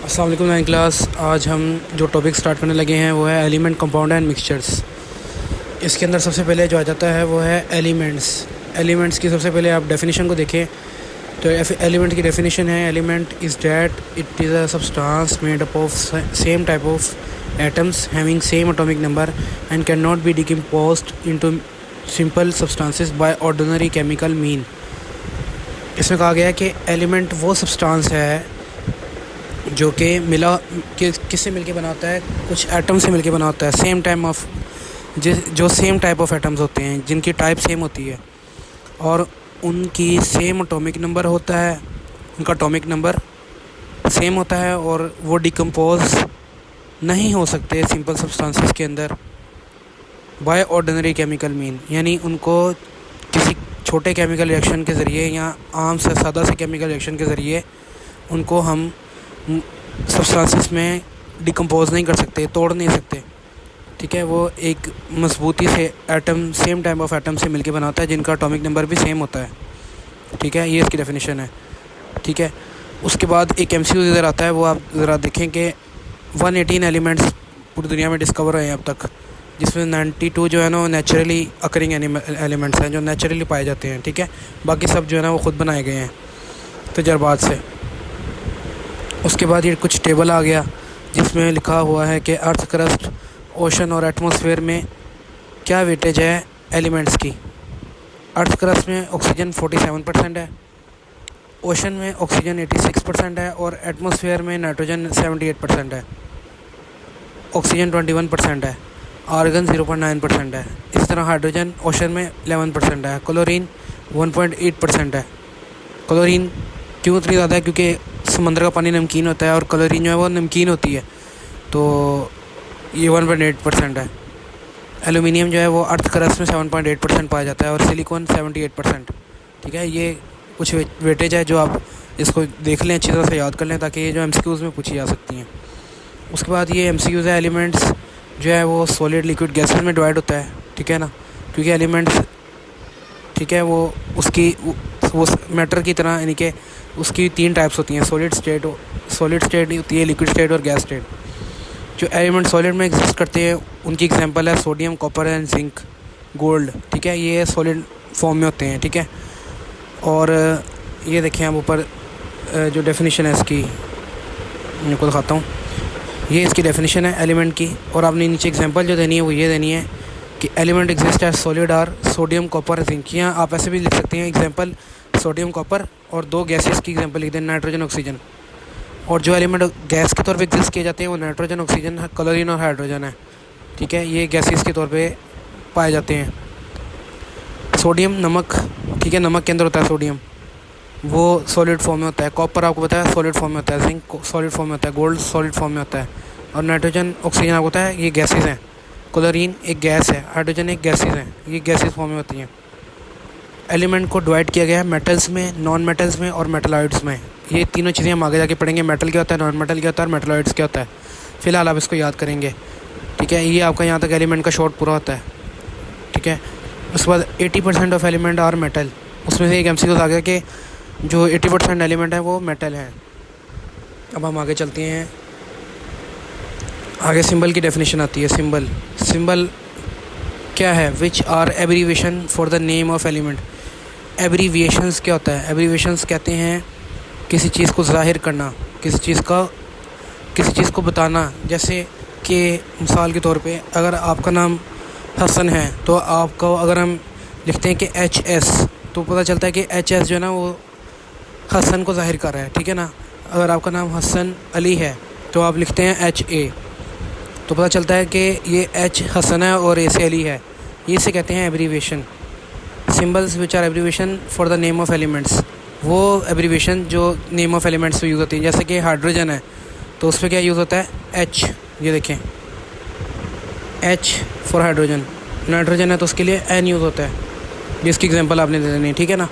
अस्सलाम वालेकुम nine class. आज हम जो टॉपिक स्टार्ट करने लगे हैं वो है एलिमेंट, कंपाउंड एंड मिक्सचर्स। इसके अंदर सबसे पहले जो आ जाता है वो है एलिमेंट्स। एलिमेंट्स की सबसे पहले आप डेफिनेशन को देखें तो एलिमेंट की डेफिनेशन है, element is that it is a substance made up of same type of atoms having same atomic number and can not be decomposed into simple substances by ordinary chemical mean. इसमें कहा गया है कि element वो substance है जो कि किससे मिलके बना होता है, कुछ एटम से मिलके बना होता है। सेम टाइम ऑफ जो सेम टाइप ऑफ एटम्स होते हैं जिनकी टाइप सेम होती है और उनकी सेम एटॉमिक नंबर होता है, उनका एटॉमिक नंबर सेम होता है और वो डिकम्पोज नहीं हो सकते सिंपल सब्सटेंसेस के अंदर बाय ऑर्डिनरी केमिकल मीन, यानी उनको किसी छोटे केमिकल रिएक्शन के ज़रिए या आम से सादा से केमिकल रिएक्शन के ज़रिए उनको हम सब्सटेंसेस में डिकम्पोज नहीं कर सकते, तोड़ नहीं सकते। ठीक है, वो एक मजबूती से atom, same type of atom से मिलके बनाता है जिनका एटॉमिक नंबर भी सेम होता है। ठीक है, ये इसकी डेफिनेशन है। ठीक है, उसके बाद एक एमसीक्यू इधर आता है, वो आप ज़रा देखें कि 118 एलिमेंट्स पूरी दुनिया में डिस्कवर हुए हैं अब तक, जिसमें 92 जो है ना वो नेचुरली अकरिंग एलिमेंट्स हैं जो नेचुरली पाए जाते हैं। ठीक है, बाकी सब जो है ना वो ख़ुद बनाए गए हैं तजर्बात से। उसके बाद ये कुछ टेबल आ गया जिसमें लिखा हुआ है कि अर्थ क्रस्ट, ओशन और एटमॉस्फेयर में क्या वेटेज है एलिमेंट्स की। अर्थ क्रस्ट में ऑक्सीजन 47% है, ओशन में ऑक्सीजन 86% है और एटमॉस्फेयर में नाइट्रोजन 78% है, ऑक्सीजन 21% है, आर्गन 0.9% है। इस तरह हाइड्रोजन ओशन में 11% है, क्लोरीन 1.8% है। क्लोरीन क्यों इतनी ज़्यादा है? क्योंकि समंदर का पानी नमकीन होता है और क्लोरीन जो है वो नमकीन होती है, तो ये 1.8% है। एलुमिनियम जो है वो अर्थ क्रस्ट में 7.8% पाया जाता है और सिलिकॉन 78%। ठीक है, ये कुछ वेटेज है जो आप इसको देख लें, अच्छी तरह से याद कर लें ताकि ये जो एमसीक्यूज़ में पूछी जा सकती हैं। उसके बाद ये एमसीक्यूज़ है, एलिमेंट्स जो है वो सॉलिड, लिक्विड, गैसेस में डिवाइड होता है। ठीक है ना, क्योंकि एलिमेंट्स, ठीक है, वो उसकी वो मैटर की तरह, यानी कि उसकी 3 टाइप्स होती हैं, सॉलिड स्टेट होती है, लिक्विड स्टेट और गैस स्टेट। जो एलिमेंट सॉलिड में एग्जिस्ट करते हैं उनकी एग्जांपल है sodium, copper and zinc, gold. ठीक है, ये सॉलिड फॉर्म में होते हैं। ठीक है, और ये देखें आप ऊपर जो डेफिनेशन है इसकी, मैं आपको दिखाता हूँ। ये इसकी डेफिनेशन है एलिमेंट की, और आपने नीचे एग्जांपल जो देनी है वो ये देनी है कि element exist as solid are sodium, copper, zinc. या आप ऐसे भी लिख सकते हैं एग्जांपल सोडियम, कॉपर, और 2 गैसेस की एग्जांपल लिख दें, नाइट्रोजन, ऑक्सीजन। और जो एलिमेंट गैस के तौर पे एग्जिस्ट किए जाते हैं वो नाइट्रोजन, ऑक्सीजन, क्लोरीन और हाइड्रोजन है। ठीक है, ये गैसेस के तौर पे पाए जाते हैं। सोडियम, नमक, ठीक है, नमक के अंदर होता है सोडियम, वो सॉलिड फॉर्म में होता है। कॉपर आपको पता है सॉलिड फॉर्म में होता है, जिंक सॉलिड फॉर्म में होता है, गोल्ड सॉलिड फॉर्म में होता है, और नाइट्रोजन, ऑक्सीजन आपको पता है ये गैसेस हैं। क्लोरीन एक गैस है, हाइड्रोजन एक गैसेस हैं, ये गैसेस फॉर्म में होती हैं। एलिमेंट को डिवाइड किया गया है मेटल्स में, नॉन मेटल्स में और मेटलॉइड्स में। ये तीनों चीज़ें हम आगे जाके पढ़ेंगे, मेटल क्या होता है, नॉन मेटल क्या होता है और मेटलॉइड्स क्या होता है। फ़िलहाल आप इसको याद करेंगे। ठीक है, ये आपका यहाँ तक एलिमेंट का शॉर्ट पूरा होता है। ठीक है, उसके बाद 80% ऑफ एलिमेंट आर मेटल। उसमें से एक एमसीक्यू आ गया कि जो 80% एलिमेंट है वो मेटल है। अब हम आगे चलते हैं, आगे सिंबल की डेफिनेशन आती है। सिंबल क्या है? Which are abbreviation for the name of element. Abbreviations क्या होता है? एब्रीविएशंस कहते हैं किसी चीज़ को ज़ाहिर करना, किसी चीज़ को बताना। जैसे कि मिसाल के तौर पे अगर आपका नाम हसन है तो आपको अगर हम लिखते हैं कि HS, तो पता चलता है कि HS जो है ना वो हसन को ज़ाहिर कर रहा है। ठीक है ना, अगर आपका नाम हसन अली है तो आप लिखते हैं HA, तो पता चलता है कि ये H हसन है और A से अली है। ये इसे कहते हैं abbreviation. Symbols which are abbreviation for the name of elements, वो एब्रीविएशन जो नेम ऑफ एलिमेंट्स पे यूज़ होती है। जैसे कि हाइड्रोजन है तो उस पर क्या यूज़ होता है? H, ये देखें H फॉर हाइड्रोजन। नाइट्रोजन है तो उसके लिए N यूज़ होता है, जिसकी एग्जांपल आपने दे देनी है। ठीक है ना,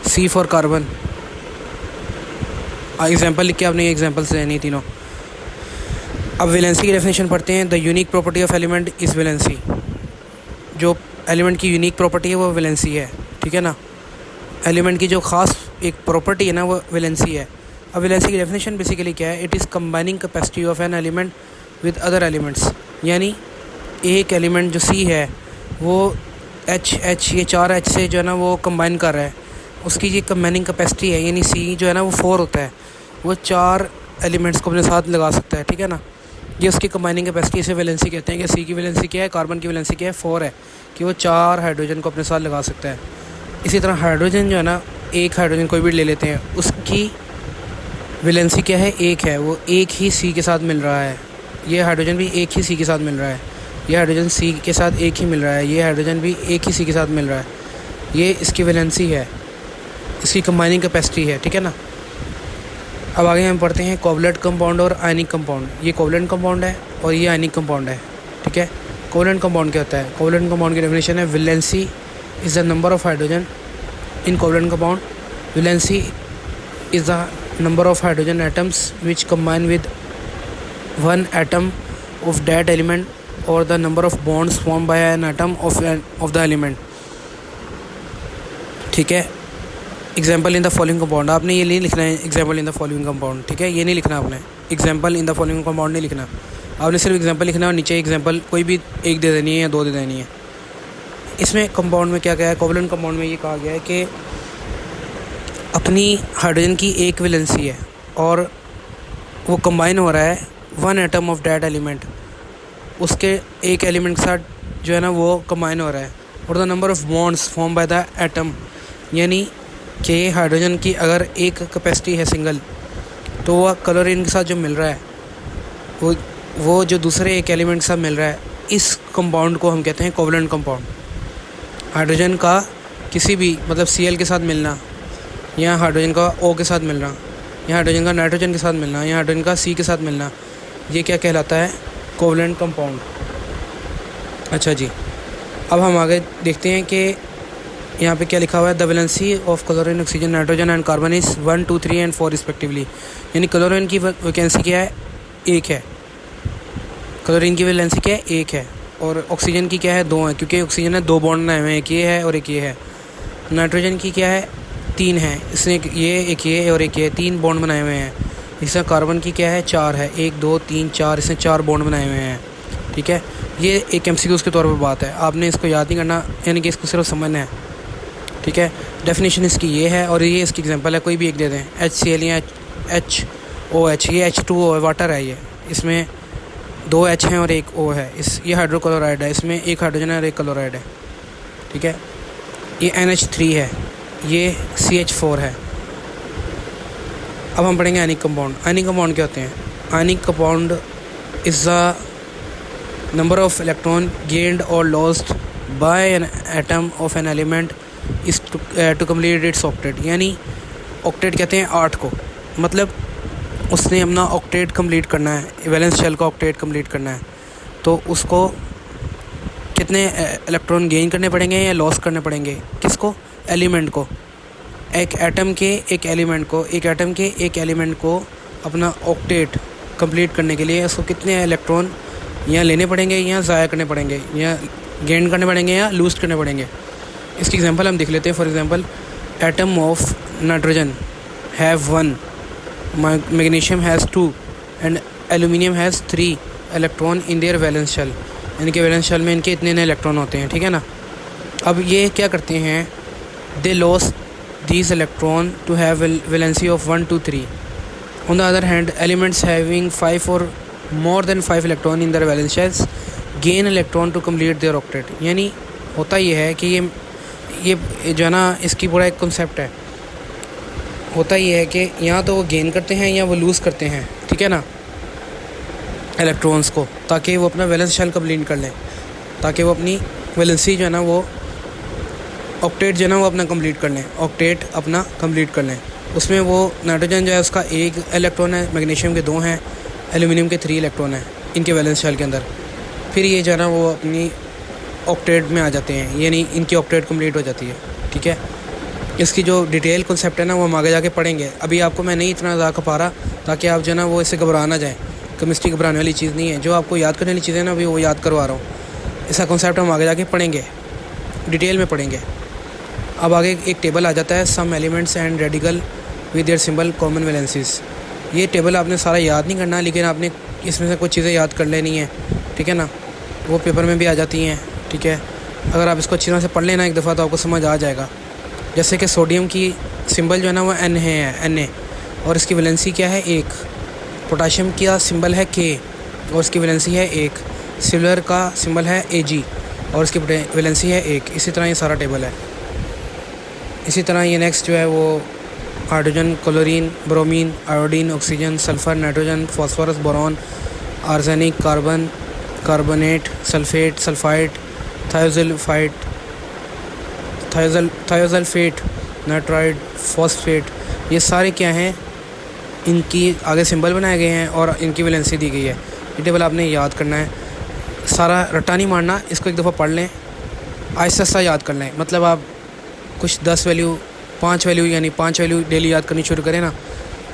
C फॉर कार्बन। एग्जांपल लिख के आपने ये एग्जांपल से देनी तीनों। अब वैलेंसी की डेफिनेशन पढ़ते हैं। The unique property of element is valency. जो एलिमेंट की यूनिक प्रॉपर्टी है वो वैलेंसी है। ठीक है ना, एलिमेंट की जो ख़ास एक प्रॉपर्टी है ना वो वैलेंसी है। अब वैलेंसी की डेफिनेशन बेसिकली क्या है, it is combining capacity of an element with other elements, यानी एक एलिमेंट जो सी है वो एच ये 4 एच से जो है ना वो कंबाइन कर रहा है, उसकी ये कंबाइनिंग कैपेसिटी है, यानी सी जो है ना वो 4 होता है, वो 4 एलिमेंट्स को अपने साथ लगा सकता है, ठीक है ना। ये उसकी कंबाइनिंग कैपेसिटी, इसे वैलेंसी कहते हैं कि सी की वैलेंसी क्या है, कार्बन की वैलेंसी क्या है, 4 है, कि वो 4 हाइड्रोजन को अपने साथ लगा सकता है। इसी तरह हाइड्रोजन जो है ना, एक हाइड्रोजन कोई भी ले लेते हैं, उसकी वैलेंसी क्या है, 1 है, वो एक ही सी के साथ मिल रहा है। ये हाइड्रोजन भी एक ही सी के साथ मिल रहा है, ये हाइड्रोजन सी के साथ एक ही मिल रहा है, ये हाइड्रोजन भी एक ही सी के साथ मिल रहा है। ये इसकी वैलेंसी है, इसकी कंबाइनिंग कैपेसिटी है, ठीक है ना। अब आगे हम पढ़ते हैं कोवलेंट कंपाउंड और आयनिक कंपाउंड। ये कोवलेंट कंपाउंड है और ये आयनिक कंपाउंड है, ठीक है। कोवलेंट कंपाउंड क्या होता है, कोवलेंट कंपाउंड की डेफिनेशन है, valency is the number of hydrogen in covalent compound. Valency is the number of hydrogen atoms which combine with one atom of that element or the number of bonds formed by an atom of the element, ठीक है। Example in the following compound, आपने ये नहीं लिखना है example in the following compound, ठीक है, ये नहीं लिखना आपने, example in the following compound नहीं लिखना, आपने सिर्फ एग्जाम्पल लिखना है और नीचे एग्जाम्पल कोई भी एक दे देनी है या 2 दे देनी है। इसमें कंपाउंड में क्या गया है, कोवलेंट कंपाउंड में ये कहा गया है कि अपनी हाइड्रोजन की एक वैलेंसी है और वो कंबाइन हो रहा है 1 एटम ऑफ दैट एलिमेंट, उसके एक एलिमेंट के साथ जो है ना वो कंबाइन हो रहा है, और the number of bonds form by the atom, यानी कि हाइड्रोजन की अगर एक कैपेसिटी है सिंगल, तो वह क्लोरीन के साथ जो मिल रहा है वो जो दूसरे एक एलिमेंट के साथ मिल रहा है, इस कंपाउंड को हम कहते हैं कोवलेंट कंपाउंड। हाइड्रोजन का किसी भी मतलब Cl के साथ मिलना, या हाइड्रोजन का O के साथ मिलना, या हाइड्रोजन का नाइट्रोजन के साथ मिलना, या हाइड्रोजन का C के साथ मिलना, ये क्या कहलाता है, कोवलेंट कंपाउंड। अच्छा जी, अब हम आगे देखते हैं कि यहाँ पे क्या लिखा हुआ है, the valency of chlorine, oxygen, nitrogen and carbon is 1 2 3 and 4 respectively, यानी क्लोरीन की वैकेंसी क्या है, 1 है, क्लोरीन की वैलेंसी क्या है, 1 है, और ऑक्सीजन की क्या है, 2 है, क्योंकि ऑक्सीजन है 2 बॉन्ड बनाए हुए हैं, एक ये है और एक ये है। नाइट्रोजन की क्या है, 3 है, इसने एक ये और एक ये 3 बॉन्ड बनाए हुए हैं। इसमें कार्बन की क्या है, 4 है, 1 2 3 4, इसने 4 बॉन्ड बनाए हुए हैं, ठीक है। ये एक MCQ के तौर पर बात है, आपने इसको याद नहीं करना, यानी कि इसको सिर्फ समझना है, ठीक है। डेफिनेशन इसकी ये है और ये इसकी एग्जांपल है, कोई भी एक दे दें, HCl या HOH, ये H2O है, वाटर है, ये इसमें 2 H हैं और 1 O है, ये हाइड्रोक्लोराइड है, इसमें 1 हाइड्रोजन है और 1 क्लोराइड है, ठीक है। ये NH3 है, ये CH4 है। अब हम पढ़ेंगे आयनिक कंपाउंड। आयनिक कंपाउंड क्या होते हैं, ionic compound is the number of electron gained और lost by an atom of an element is to complete its octet, यानी ऑक्टेट कहते हैं 8 को, मतलब उसने अपना ऑक्टेट कंप्लीट करना है, वैलेंस शेल का ऑक्टेट कंप्लीट करना है, तो उसको कितने इलेक्ट्रॉन गेन करने पड़ेंगे या लॉस करने पड़ेंगे, किसको, एलिमेंट को, एक एटम के एक एलिमेंट को अपना ऑक्टेट कंप्लीट करने के लिए उसको कितने इलेक्ट्रॉन या लेने पड़ेंगे या ज़ाया करने पड़ेंगे, या गेन करने पड़ेंगे या लूज करने पड़ेंगे। इसकी एग्जांपल हम देख लेते हैं। For example, atom of nitrogen have 1, magnesium has 2 and aluminium has 3 electron in their valence shell, यानी कि वैलेंस शेल में इनके इतने इलेक्ट्रॉन होते हैं, ठीक है ना। अब ये क्या करते हैं, दे loss these electron to have valency of 1 2 3. On the other hand, elements having 5 or more than 5 electron in their valence shells gain electron to complete their octet, यानी होता ये है कि ये जो है ना, इसकी पूरा एक कॉन्सेप्ट है, होता ये है कि या तो वो गेन करते हैं या वो लूज़ करते हैं, ठीक है ना, इलेक्ट्रॉन्स को, ताकि वो अपना वैलेंस शेल कंप्लीट कर लें, ताकि वो अपनी वैलेंसी जो है ना वो ऑक्टेट जो है ना वो अपना कंप्लीट कर लें, ऑक्टेट अपना कंप्लीट कर लें। उसमें वो नाइट्रोजन जो है उसका 1 इलेक्ट्रॉन है, मैग्नीशियम के 2 हैं, एल्यूमिनियम के 3 इलेक्ट्रॉन हैं इनके वैलेंस शेल के अंदर। फिर ये जो है ना वो अपनी ऑक्टेट में आ जाते हैं, यानी इनकी ऑक्टेट कंप्लीट हो जाती है, ठीक है। इसकी जो डिटेल कॉन्सेप्ट है ना वो हम आगे जाके पढ़ेंगे, अभी आपको मैं नहीं इतना ज़्यादा खपा रहा ताकि आप जो है ना वो इससे घबरा ना जाएँ। केमिस्ट्री घबराने वाली चीज़ नहीं है, जो आपको याद करने वाली चीज़ें ना अभी वो याद करवा रहा हूँ। इसका कॉन्सेप्ट हम आगे जाके पढ़ेंगे, डिटेल में पढ़ेंगे। अब आगे एक टेबल आ जाता है, some elements and radical with their symbol common valencies. ये टेबल आपने सारा याद नहीं करना, लेकिन आपने इसमें से कुछ चीज़ें याद कर लेनी है, ठीक है ना। वो पेपर में भी आ जाती हैं, ठीक है। अगर आप इसको अच्छी तरह से पढ़ लेना एक दफ़ा तो आपको समझ आ जाएगा। जैसे कि सोडियम की सिंबल जो है ना वो एन है, Na, और इसकी वैलेंसी क्या है 1। पोटाशियम का सिंबल है K और इसकी वैलेंसी है 1। सिल्वर का सिंबल है Ag और इसकी वैलेंसी है 1। इसी तरह ये सारा टेबल है। इसी तरह ये नेक्स्ट जो है वो hydrogen, chlorine, bromine, iodine, oxygen, sulphur, nitrogen, phosphorus, boron, arsenic, carbon, carbonate, sulphate, sulphide, thiosulphate, nitride, phosphate, ये सारे क्या हैं, इनकी आगे सिंबल बनाए गए हैं और इनकी वैलेंसी दी गई है। ये टेबल आपने याद करना है, सारा रट्टा नहीं मारना, इसको एक दफ़ा पढ़ लें, आहिस्ता आहिस्ता याद कर लें। मतलब आप कुछ 10 वैल्यू 5 वैल्यू यानी 5 वैल्यू डेली याद करनी शुरू करें ना,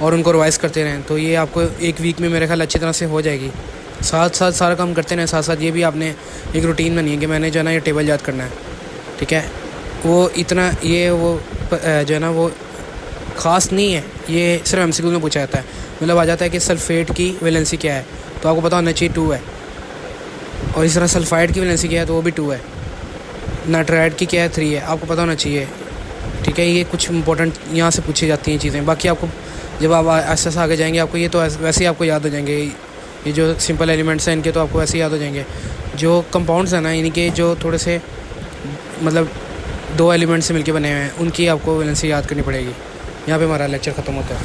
और उनको रिवाइज़ करते रहें, तो ये आपको एक वीक में मेरे ख्याल अच्छी तरह से हो जाएगी। साथ साथ सारा काम करते रहें, साथ साथ ये भी आपने एक रूटीन बनी है कि मैंने जो है ना ये टेबल याद करना है, ठीक है। वो इतना ये वो जो है ना वो ख़ास नहीं है, ये सिर्फ MCQ में पूछा जाता है। मतलब आ जाता है कि सल्फ़ेट की वैलेंसी क्या है, तो आपको पता होना चाहिए 2 है, और इस तरह सल्फ़ाइड की वैलेंसी क्या है तो वो भी 2 है। नाइट्राइड की क्या है 3 है, आपको पता होना चाहिए, ठीक है। ये कुछ इंपॉर्टेंट यहाँ से पूछी जाती हैं चीज़ें। बाकी आपको जब आप ऐसे ऐसे आगे जाएंगे आपको ये तो वैसे ही आपको याद हो जाएंगे। ये जो सिंपल एलिमेंट्स हैं इनके तो आपको वैसे ही याद हो जाएंगे। जो कंपाउंड्स हैं ना इनके जो थोड़े से मतलब 2 एलिमेंट से मिलके बने हुए हैं उनकी आपको वैलेंसी याद करनी पड़ेगी। यहाँ पे हमारा लेक्चर ख़त्म होता है।